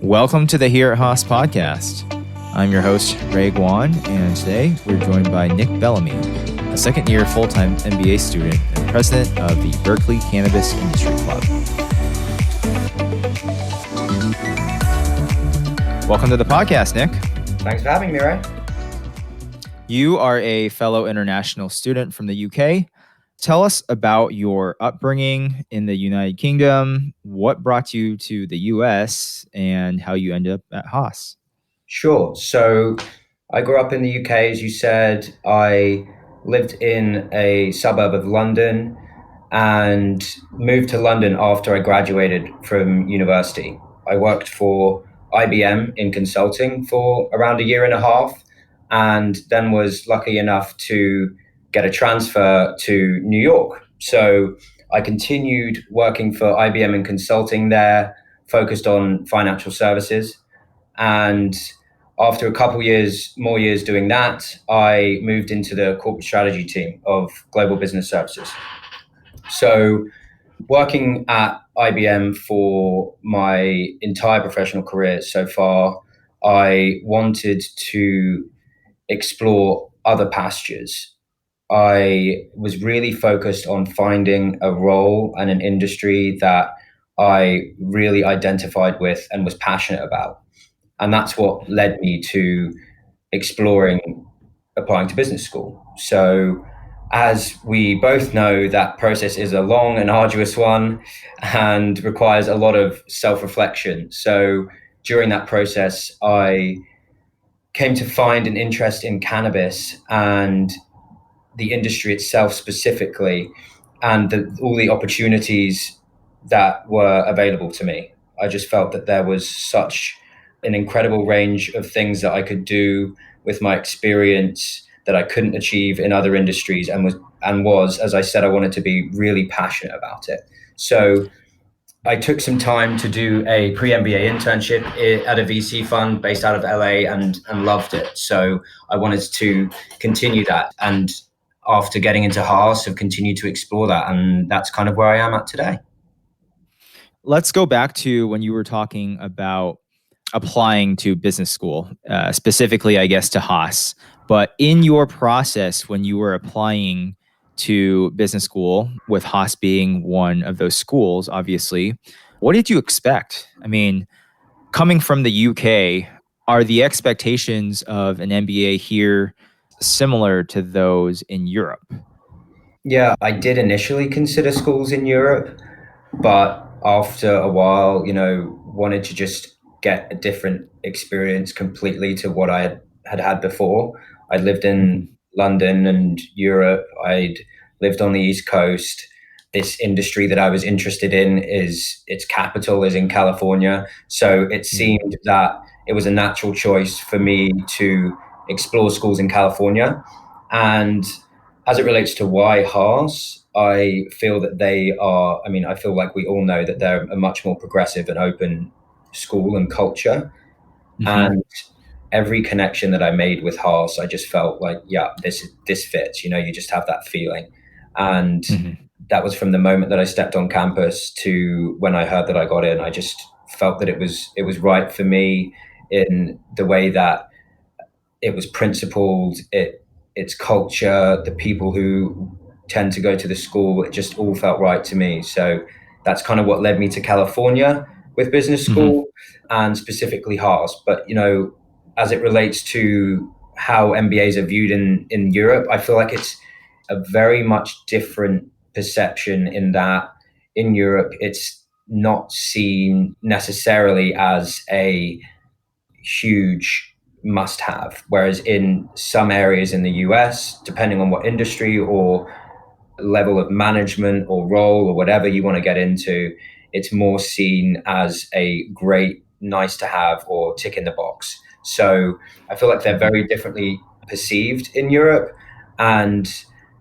Welcome to the Here Haas podcast. I'm your host, Ray Guan, and today we're joined by Nick Bellamy, a second-year full-time MBA student and president of the Berkeley Cannabis Industry Club. Welcome to the podcast, Nick. Thanks for having me, Ray. You are a fellow international student from the UK. Tell us about your upbringing in the United Kingdom, what brought you to the US, and how you ended up at Haas. Sure. So I grew up in the UK, as you said. I lived in a suburb of London and moved to London after I graduated from university. I worked for IBM in consulting for around a year and a half, and then was lucky enough to get a transfer to New York. So I continued working for IBM in consulting there, focused on financial services. And after a couple more years doing that, I moved into the corporate strategy team of global business services. So working at IBM for my entire professional career so far, I wanted to explore other pastures. I was really focused on finding a role and an industry that I really identified with and was passionate about. And that's what led me to exploring applying to business school. So as we both know, that process is a long and arduous one and requires a lot of self-reflection. So during that process, I came to find an interest in cannabis and the industry itself specifically, and all the opportunities that were available to me. I just felt that there was such an incredible range of things that I could do with my experience that I couldn't achieve in other industries, and was, as I said, I wanted to be really passionate about it. So I took some time to do a pre-MBA internship at a VC fund based out of LA and loved it. So I wanted to continue that. And after getting into Haas, I've continued to explore that. And that's kind of where I am at today. Let's go back to when you were talking about applying to business school, specifically, I guess, to Haas. But in your process, when you were applying to business school, with Haas being one of those schools, obviously, what did you expect? I mean, coming from the UK, are the expectations of an MBA here similar to those in Europe? Yeah, I did initially consider schools in Europe, but after a while, wanted to just get a different experience completely to what I had before. I'd lived in London and Europe. I'd lived on the East Coast. This industry that I was interested in its capital is in California. So it seemed that it was a natural choice for me to explore schools in California. And as it relates to why Haas, I feel that I feel like we all know that they're a much more progressive and open school and culture. Mm-hmm. And every connection that I made with Haas, I just felt like, yeah, this fits. You just have that feeling. And that was from the moment that I stepped on campus to when I heard that I got in. I just felt that it was right for me in the way that it was principled, its culture, the people who tend to go to the school, it just all felt right to me. So that's kind of what led me to California with business school and specifically Haas. But, as it relates to how MBAs are viewed in Europe, I feel like it's a very much different perception in that in Europe, it's not seen necessarily as a huge must-have. Whereas in some areas in the US, depending on what industry or level of management or role or whatever you want to get into, it's more seen as a great nice to have or tick in the box. So I feel like they're very differently perceived in Europe. And,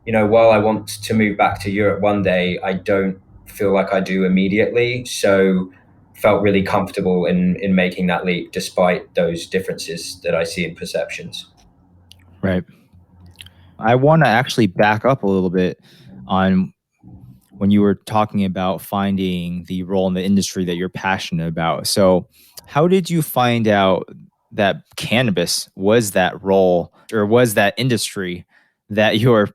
while I want to move back to Europe one day, I don't feel like I do immediately. So felt really comfortable in making that leap despite those differences that I see in perceptions. Right. I want to actually back up a little bit on when you were talking about finding the role in the industry that you're passionate about. So how did you find out that cannabis was that role or was that industry that you're,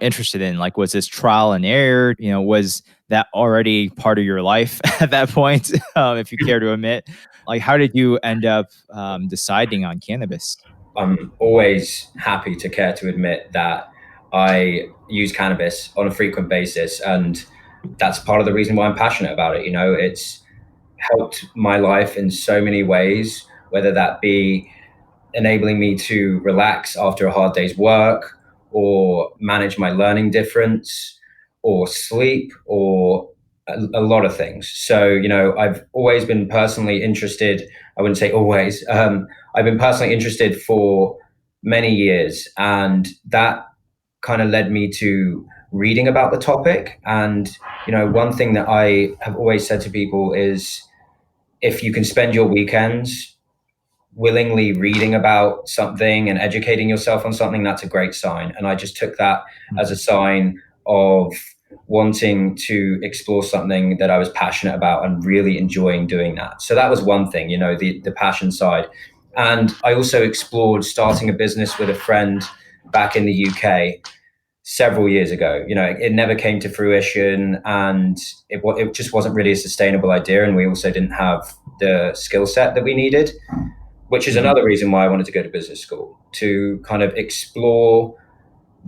interested in? Like, was this trial and error? Was that already part of your life at that point? If you care to admit, like, how did you end up deciding on cannabis? I'm always happy to care to admit that I use cannabis on a frequent basis, and that's part of the reason why I'm passionate about it. It's helped my life in so many ways, whether that be enabling me to relax after a hard day's work, or manage my learning difference, or sleep, or a lot of things. So, I've always been personally interested. I wouldn't say always. I've been personally interested for many years, and that kind of led me to reading about the topic. And, one thing that I have always said to people is, if you can spend your weekends willingly reading about something and educating yourself on something, that's a great sign. And I just took that as a sign of wanting to explore something that I was passionate about and really enjoying doing that. So that was one thing, the passion side. And I also explored starting a business with a friend back in the UK several years ago. It never came to fruition, and it just wasn't really a sustainable idea. And we also didn't have the skill set that we needed, which is another reason why I wanted to go to business school, to kind of explore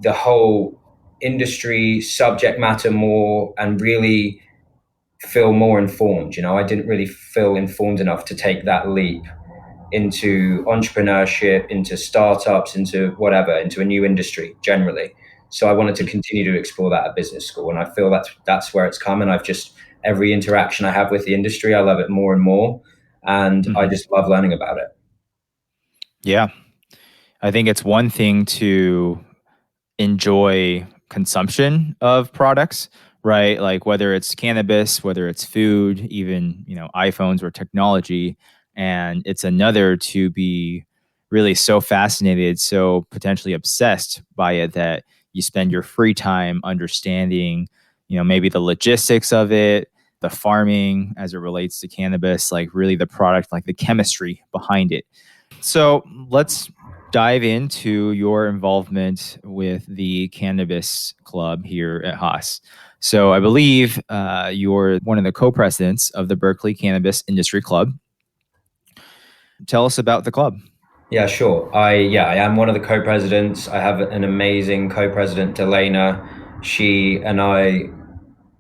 the whole industry subject matter more and really feel more informed. I didn't really feel informed enough to take that leap into entrepreneurship, into startups, into whatever, into a new industry generally. So I wanted to continue to explore that at business school. And I feel that's where it's come. And every interaction I have with the industry, I love it more and more. And I just love learning about it. Yeah. I think it's one thing to enjoy consumption of products, right? Like whether it's cannabis, whether it's food, even, iPhones or technology. And it's another to be really so fascinated, so potentially obsessed by it that you spend your free time understanding, maybe the logistics of it, the farming as it relates to cannabis, like really the product, like the chemistry behind it. So let's dive into your involvement with the cannabis club here at Haas. So I believe you're one of the co-presidents of the Berkeley Cannabis Industry Club. Tell us about the club. Yeah, sure. I am one of the co-presidents. I have an amazing co-president, Delana. She and I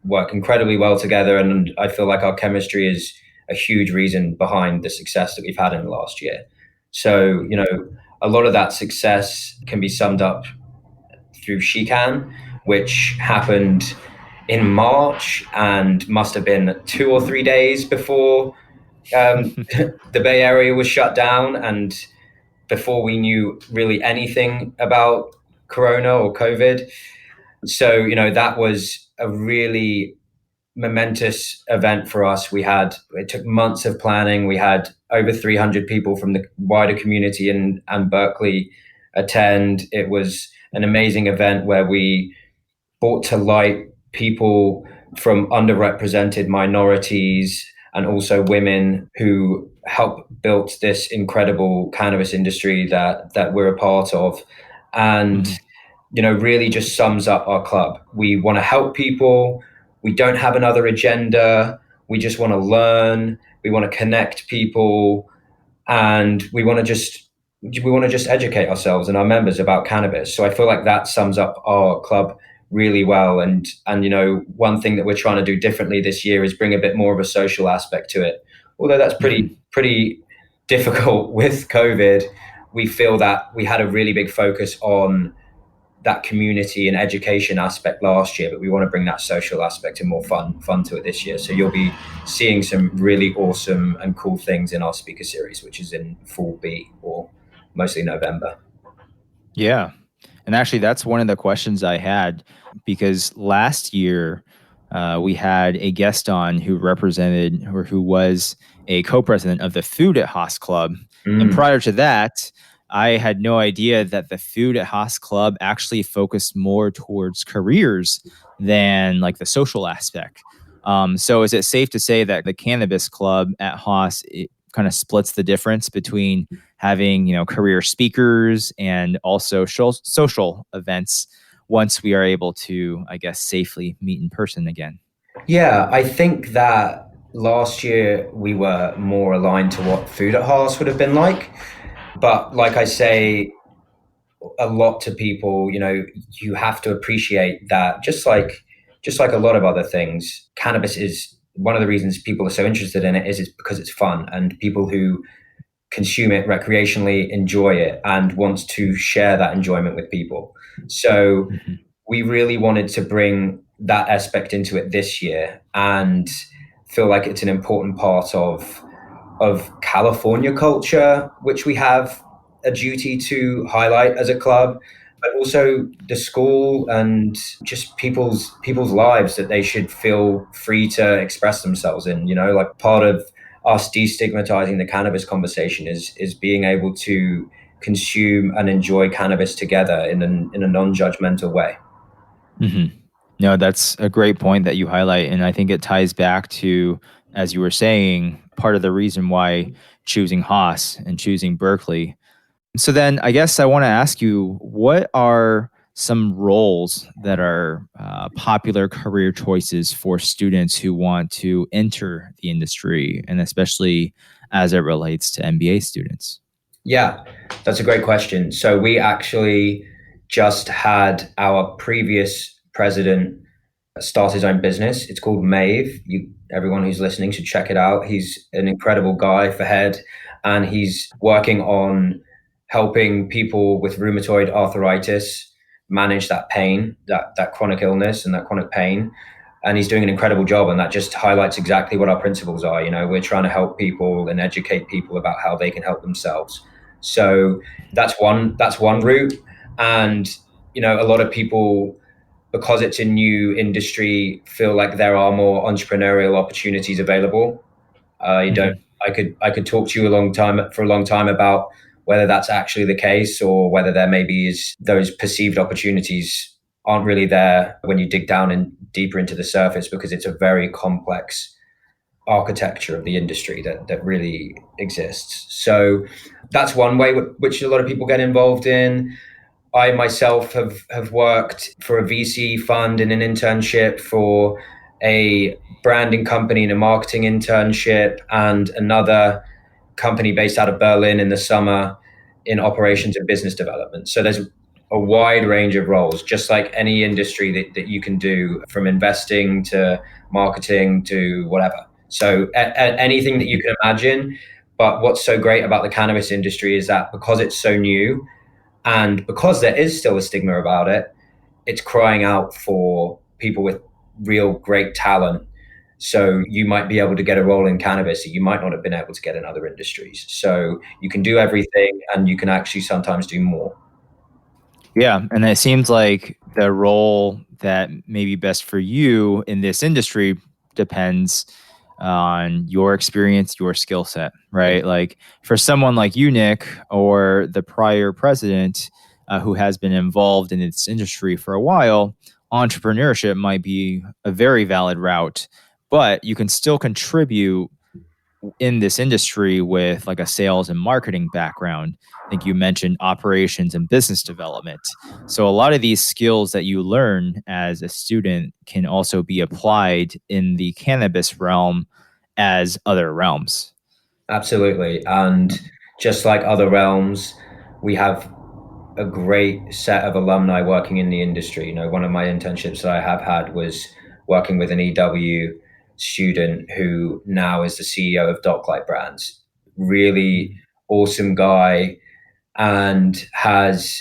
work incredibly well together, and I feel like our chemistry is a huge reason behind the success that we've had in the last year. So, a lot of that success can be summed up through SheCan, which happened in March and must have been 2 or 3 days before the Bay Area was shut down, and before we knew really anything about Corona or COVID. So, that was a really momentous event for us. It took months of planning. We had over 300 people from the wider community and Berkeley attend. It was an amazing event where we brought to light people from underrepresented minorities and also women who helped build this incredible cannabis industry that we're a part of. And really just sums up our club. We want to help people. We don't have another agenda. We just want to learn. We want to connect people, and we want to just educate ourselves and our members about cannabis. So I feel like that sums up our club really well. And one thing that we're trying to do differently this year is bring a bit more of a social aspect to it. Although that's pretty difficult with COVID, we feel that we had a really big focus on that community and education aspect last year, but we want to bring that social aspect and more fun to it this year. So you'll be seeing some really awesome and cool things in our speaker series, which is in Fall B, or mostly November. Yeah. And actually, that's one of the questions I had, because last year we had a guest on who represented, or who was a co-president of the Food at Haas Club. And prior to that, I had no idea that the Food at Haas Club actually focused more towards careers than like the social aspect. So is it safe to say that the Cannabis Club at Haas kind of splits the difference between having, career speakers and also social events once we are able to, I guess, safely meet in person again? Yeah, I think that last year we were more aligned to what food at Haas would have been like. But like I say a lot to people, you have to appreciate that just like a lot of other things, cannabis is one of the reasons people are so interested in it is because it's fun, and people who consume it recreationally enjoy it and wants to share that enjoyment with people. So Mm-hmm. we really wanted to bring that aspect into it this year and feel like it's an important part of California culture, which we have a duty to highlight as a club, but also the school and just people's lives that they should feel free to express themselves in. Like part of us destigmatizing the cannabis conversation is being able to consume and enjoy cannabis together in a non-judgmental way. Mm-hmm. No, that's a great point that you highlight. And I think it ties back to, as you were saying, part of the reason why choosing Haas and choosing Berkeley. So then I guess I want to ask you, what are some roles that are popular career choices for students who want to enter the industry, and especially as it relates to MBA students? Yeah, that's a great question. So we actually just had our previous president start his own business. It's called Mave. Everyone who's listening should check it out. He's an incredible guy for head, and he's working on helping people with rheumatoid arthritis manage that pain, that chronic illness and that chronic pain. And he's doing an incredible job, and that just highlights exactly what our principles are. We're trying to help people and educate people about how they can help themselves. So that's one route. And a lot of people, because it's a new industry, feel like there are more entrepreneurial opportunities available. You don't. Mm-hmm. I could talk to you for a long time about whether that's actually the case, or whether there maybe is those perceived opportunities aren't really there when you dig down and deeper into the surface, because it's a very complex architecture of the industry that really exists. So that's one way which a lot of people get involved in. I myself have worked for a VC fund in an internship, for a branding company in a marketing internship, and another company based out of Berlin in the summer in operations and business development. So there's a wide range of roles, just like any industry that you can do, from investing to marketing to whatever. So anything that you can imagine. But what's so great about the cannabis industry is that because it's so new, and because there is still a stigma about it, it's crying out for people with real great talent. So you might be able to get a role in cannabis that you might not have been able to get in other industries. So you can do everything, and you can actually sometimes do more. Yeah. And it seems like the role that may be best for you in this industry depends on your experience, your skill set, right? Like for someone like you, Nick, or the prior president who has been involved in this industry for a while, entrepreneurship might be a very valid route, but you can still contribute in this industry with like a sales and marketing background. I think you mentioned operations and business development. So a lot of these skills that you learn as a student can also be applied in the cannabis realm as other realms. Absolutely. And just like other realms, we have a great set of alumni working in the industry. One of my internships that I have had was working with an EW student who now is the CEO of Docklight Brands. Really awesome guy, and has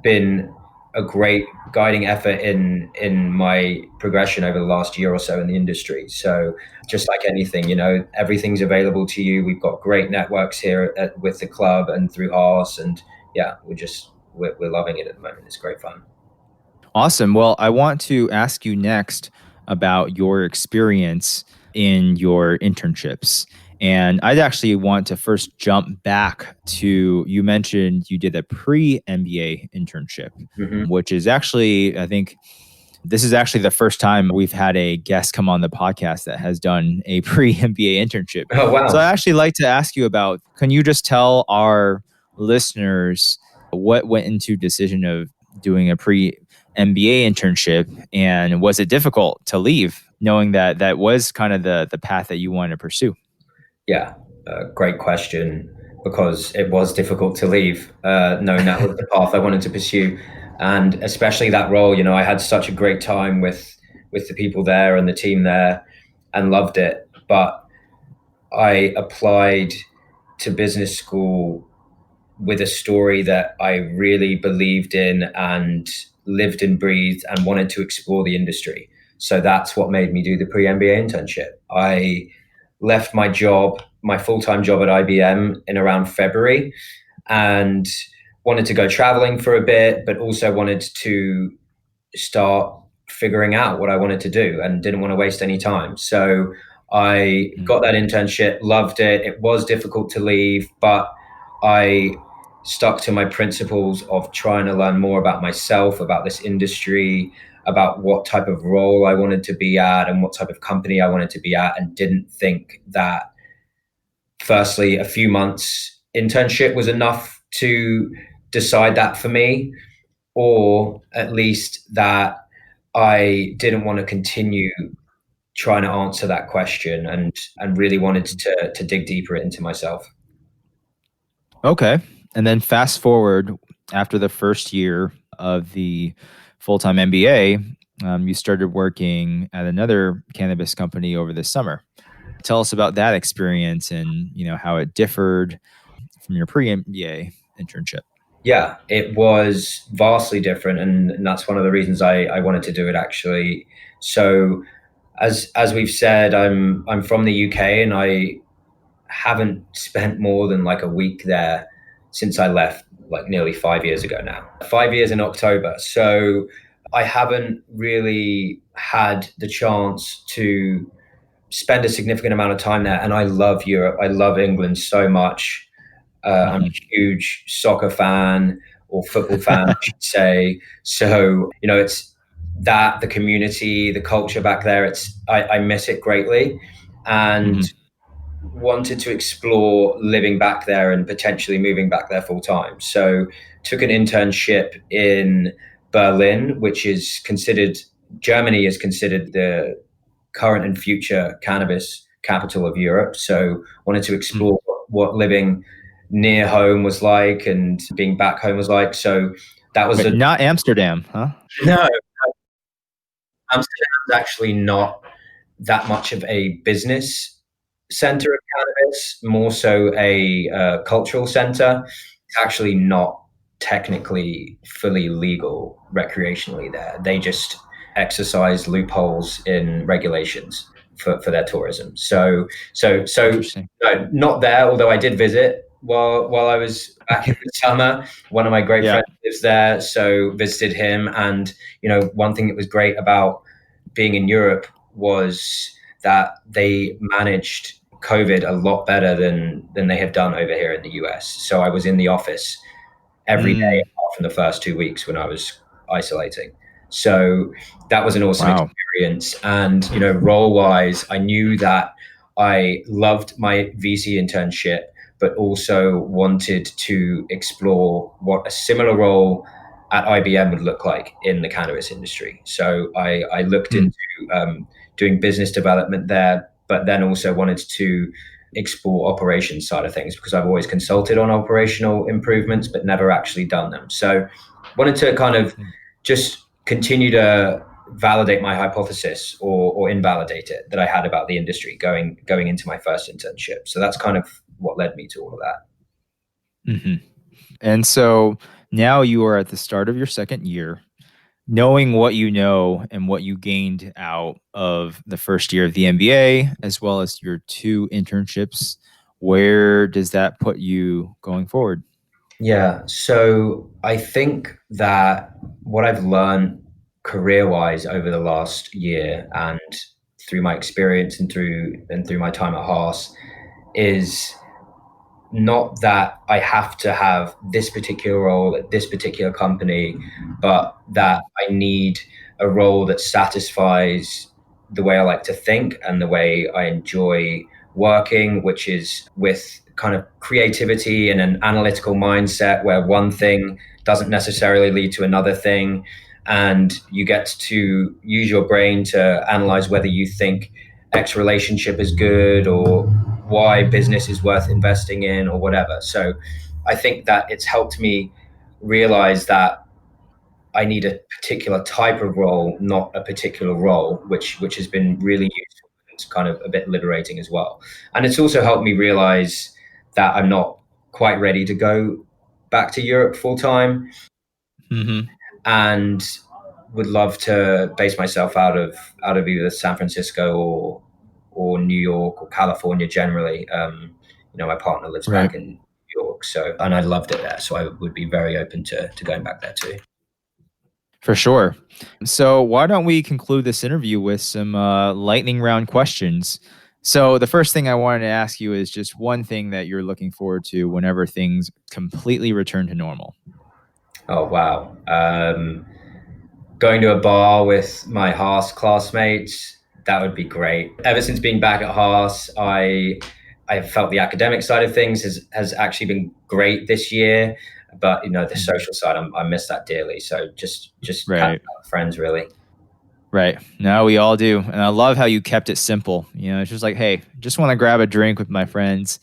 been a great guiding effort in my progression over the last year or so in the industry. So just like anything, everything's available to you. We've got great networks here with the club and through Haas, and yeah, we're loving it at the moment. It's great fun. Awesome. Well, I want to ask you next about your experience in your internships. And I'd actually want to first jump back to, you mentioned you did a pre-MBA internship, Mm-hmm. which is actually, I think, This is actually the first time we've had a guest come on the podcast that has done a pre-MBA internship. Oh, wow. So I actually like to ask you about, can you just tell our listeners what went into decision of doing a pre-MBA internship, and was it difficult to leave knowing that that was kind of the path that you wanted to pursue? Yeah, great question, because it was difficult to leave, knowing that was the path I wanted to pursue. And especially that role, I had such a great time with the people there and the team there and loved it. But I applied to business school with a story that I really believed in and lived and breathed and wanted to explore the industry. So that's what made me do the pre-MBA internship. I left my job, my full-time job at IBM, in around February, and wanted to go traveling for a bit, but also wanted to start figuring out what I wanted to do and didn't want to waste any time. So I got that internship, loved it. It was difficult to leave, but I stuck to my principles of trying to learn more about myself, about this industry, about what type of role I wanted to be at and what type of company I wanted to be at, and didn't think that, firstly, a few months internship was enough to decide that for me, or at least that I didn't want to continue trying to answer that question, and really wanted to dig deeper into myself. Okay. And then fast forward, after the first year of the full-time MBA, you started working at another cannabis company over the summer. Tell us about that experience and how it differed from your pre-MBA internship. Yeah, it was vastly different, and that's one of the reasons I wanted to do it, actually. So as we've said, I'm from the UK, and I haven't spent more than like a week there since I left, like nearly 5 years ago now. 5 years in October. So I haven't really had the chance to spend a significant amount of time there. And I love Europe. I love England so much. I'm a huge soccer fan, or football fan, I should say. So, it's that, the community, the culture back there, I miss it greatly. And wanted to explore living back there and potentially moving back there full time. So took an internship in Berlin, which is considered, Germany is considered the current and future cannabis capital of Europe. So wanted to explore what living near home was like and being back home was like. So that was not Amsterdam, huh? No, Amsterdam's actually not that much of a business center of cannabis, more so a cultural center. It's actually not technically fully legal recreationally there. They just exercise loopholes in regulations for their tourism. So no, not there, although I did visit while I was back in the summer. One of my great friends lives there, so visited him. And one thing that was great about being in Europe was that they managed COVID a lot better than they have done over here in the US. So I was in the office every day apart from the first 2 weeks when I was isolating. So that was an awesome experience. And, role wise, I knew that I loved my VC internship, but also wanted to explore what a similar role at IBM would look like in the cannabis industry. So I looked into doing business development there, but then also wanted to explore operations side of things, because I've always consulted on operational improvements, but never actually done them. So wanted to kind of just continue to validate my hypothesis or invalidate it that I had about the industry going into my first internship. So that's kind of what led me to all of that. Mm-hmm. And so now you are at the start of your second year. Knowing what you know and what you gained out of the first year of the MBA, as well as your 2 internships, where does that put you going forward? Yeah, so I think that what I've learned career-wise over the last year, and through my experience and through my time at Haas, is not that I have to have this particular role at this particular company, but that I need a role that satisfies the way I like to think and the way I enjoy working, which is with kind of creativity and an analytical mindset where one thing doesn't necessarily lead to another thing. And you get to use your brain to analyze whether you think X relationship is good or why business is worth investing in or whatever. So I think that it's helped me realize that I need a particular type of role, not a particular role, which has been really useful. It's kind of a bit liberating as well. And it's also helped me realize that I'm not quite ready to go back to Europe full time, and would love to base myself out of either San Francisco or New York or California generally. My partner lives back in New York, so, and I loved it there, so I would be very open to going back there too. For sure. So why don't we conclude this interview with some lightning round questions? So the first thing I wanted to ask you is just one thing that you're looking forward to whenever things completely return to normal. Oh, wow. Going to a bar with my Haas classmates, that would be great. Ever since being back at Haas, I felt the academic side of things has actually been great this year. But the social side, I miss that dearly. So just right. Friends, really. Right. No, we all do. And I love how you kept it simple. It's just like, hey, just want to grab a drink with my friends.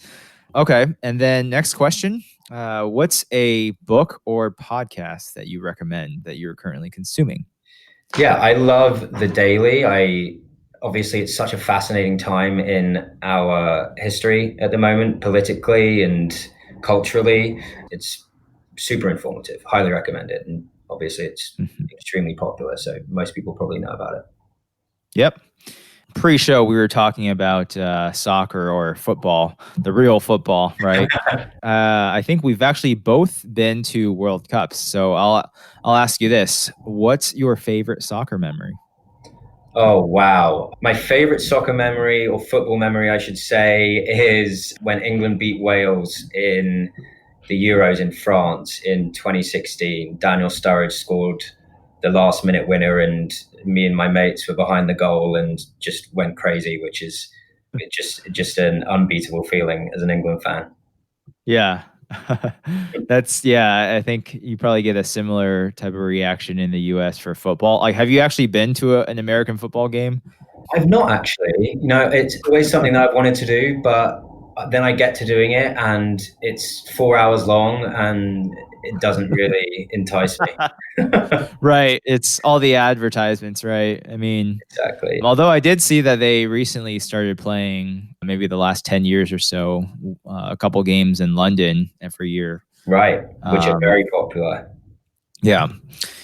Okay. And then next question. What's a book or podcast that you recommend that you're currently consuming? Yeah, I love The Daily. Obviously, it's such a fascinating time in our history at the moment, politically and culturally. It's super informative. Highly recommend it. And obviously, it's extremely popular, so most people probably know about it. Yep. Pre-show, we were talking about soccer or football, the real football, right? I think we've actually both been to World Cups. So I'll ask you this: what's your favorite soccer memory? Oh, wow. My favorite soccer memory, or football memory, I should say, is when England beat Wales in the Euros in France in 2016. Daniel Sturridge scored the last minute winner, and me and my mates were behind the goal and just went crazy, which is just an unbeatable feeling as an England fan. Yeah. I think you probably get a similar type of reaction in the US for football. Like, have you actually been to an American football game? I've not actually. It's always something that I've wanted to do, but then I get to doing it and it's 4 hours long and it doesn't really entice me. Right. It's all the advertisements, right? I mean, exactly. Although I did see that they recently started playing, maybe the last 10 years or so, a couple games in London every year. Right, which are very popular. Yeah.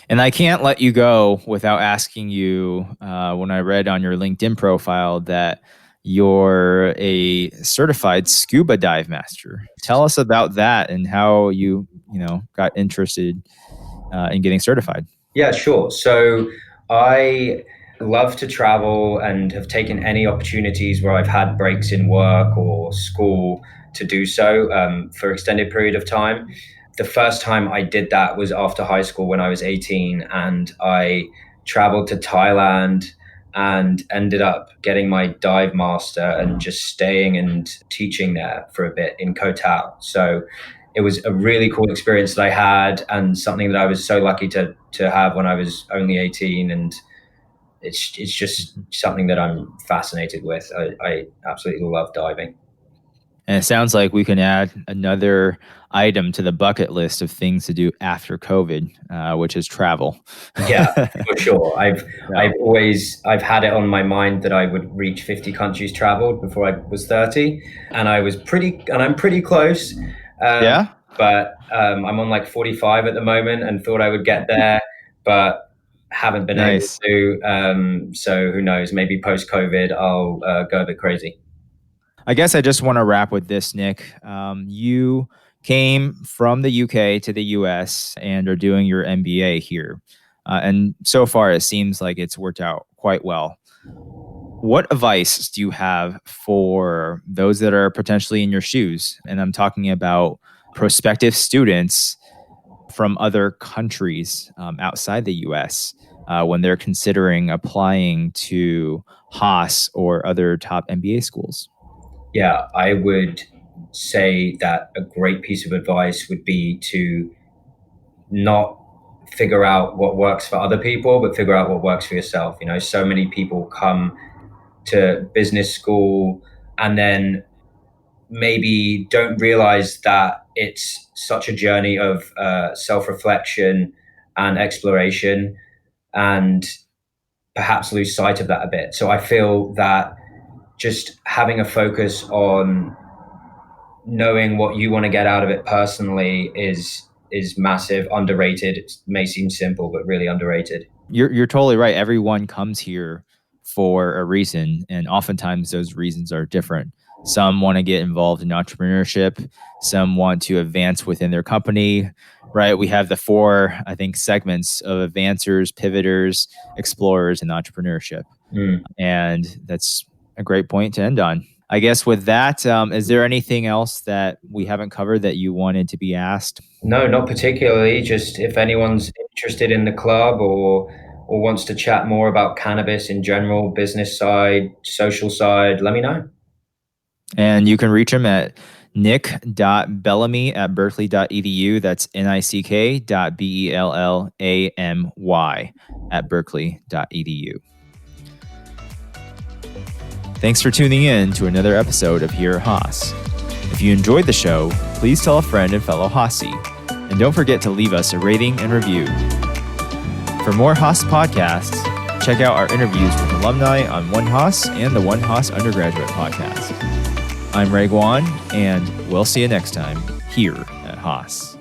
And I can't let you go without asking you, when I read on your LinkedIn profile that you're a certified scuba dive master. Tell us about that and how you got interested in getting certified. Yeah, sure. So I love to travel and have taken any opportunities where I've had breaks in work or school to do so for extended period of time. The first time I did that was after high school when I was 18, and I traveled to Thailand and ended up getting my dive master and just staying and teaching there for a bit in Koh Tao. So it was a really cool experience that I had, and something that I was so lucky to have when I was only 18. And it's just something that I'm fascinated with. I absolutely love diving. And it sounds like we can add another item to the bucket list of things to do after COVID, which is travel. Yeah, for sure. I've had it on my mind that I would reach 50 countries traveled before I was 30, and I'm pretty close. Yeah. But I'm on like 45 at the moment, and thought I would get there, but haven't been able to. So who knows? Maybe post COVID, I'll go a bit crazy. I guess I just want to wrap with this, Nick. You came from the UK to the US and are doing your MBA here. And so far, it seems like it's worked out quite well. What advice do you have for those that are potentially in your shoes? And I'm talking about prospective students from other countries outside the US. when they're considering applying to Haas or other top MBA schools? Yeah, I would say that a great piece of advice would be to not figure out what works for other people, but figure out what works for yourself. You know, so many people come to business school and then maybe don't realize that it's such a journey of self-reflection and exploration, and perhaps lose sight of that a bit. So I feel that just having a focus on knowing what you want to get out of it personally is massive, underrated. It may seem simple, but really underrated. You're totally right. Everyone comes here for a reason, and oftentimes those reasons are different. Some want to get involved in entrepreneurship. Some want to advance within their company, right? We have the four, I think, segments of advancers, pivoters, explorers, and entrepreneurship. And that's a great point to end on. I guess with that, is there anything else that we haven't covered that you wanted to be asked? No, not particularly. Just if anyone's interested in the club or wants to chat more about cannabis in general, business side, social side, let me know. And you can reach him at nick.bellamy@berkeley.edu. That's nick.bellamy@berkeley.edu. Thanks for tuning in to another episode of Here Haas. If you enjoyed the show, please tell a friend and fellow Haasie. And don't forget to leave us a rating and review. For more Haas podcasts, check out our interviews with alumni on One Haas and the One Haas Undergraduate Podcast. I'm Ray Guan, and we'll see you next time here at Haas.